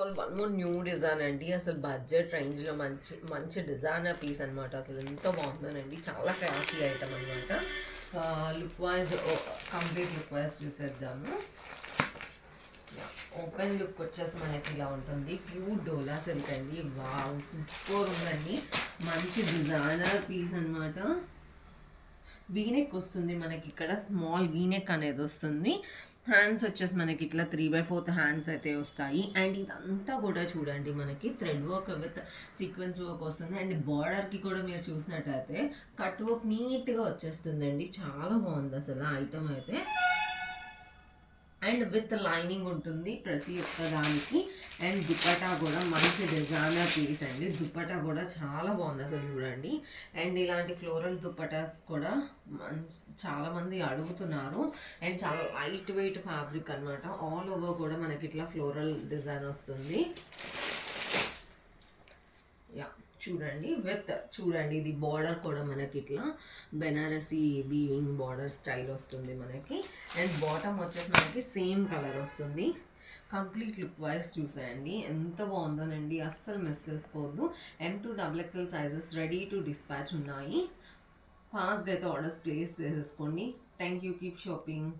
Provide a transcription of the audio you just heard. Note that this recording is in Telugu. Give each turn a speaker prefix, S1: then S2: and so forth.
S1: All one more new design అండి. అసలు బడ్జెట్ రేంజ్లో మంచి మంచి డిజైనర్ పీస్ అనమాట. అసలు ఎంత బాగుందోనండి, చాలా క్లాసీ ఐటమ్ అనమాట. Look wise complete look wise చూసేద్దాము. ఓపెన్ లుక్ వచ్చేసి మనకి ఇలా ఉంటుంది. ప్యూర్ డోలా సిల్క్ అండి. వావ్, సూపర్ ఉందండి. మంచి డిజైనర్ పీస్ అనమాట. వీనెక్ వస్తుంది మనకి, ఇక్కడ స్మాల్ వీనెక్ అనేది వస్తుంది. హ్యాండ్స్ వచ్చేసి మనకి ఇట్లా 3/4 హ్యాండ్స్ అయితే వస్తాయి. అండ్ ఇదంతా కూడా చూడండి మనకి thread work with sequence work వస్తుంది. అండ్ బార్డర్కి కూడా మీరు చూసినట్టయితే కట్ వర్క్ నీట్గా వచ్చేస్తుందండి. చాలా బాగుంది అసలు ఐటమ్ అయితే. అండ్ విత్ లైనింగ్ ఉంటుంది ప్రతి ఒక్క దానికి. అండ్ దుపట్టా కూడా మంచి డిజైనర్ పీస్ అండి. దుపట్టా కూడా చాలా బాగుంది అసలు చూడండి. అండ్ ఇలాంటి ఫ్లోరల్ దుపట్టాస్ కూడా చాలామంది అడుగుతున్నారు. అండ్ చాలా లైట్ వెయిట్ ఫ్యాబ్రిక్ అనమాట. ఆల్ ఓవర్ కూడా మనకి ఇట్లా ఫ్లోరల్ డిజైన్ వస్తుంది. యా, చూడండి చూడండి ఇది బార్డర్ కూడా మనకి ఇట్లా బెనారసీ వీవింగ్ బార్డర్ స్టైల్ వస్తుంది మనకి. అండ్ బాటమ్ వచ్చేసి మనకి సేమ్ కలర్ వస్తుంది. కంప్లీట్ లుక్ వైజ్ చూసేయండి ఎంత బాగుందోనండి, అస్సలు మిస్ చేసుకోవద్దు. M2XXL sizes ready to dispatch ఉన్నాయి. ఫాస్ట్గా అయితే ఆర్డర్స్ ప్లేస్ చేసేసుకోండి. Thank you, keep shopping.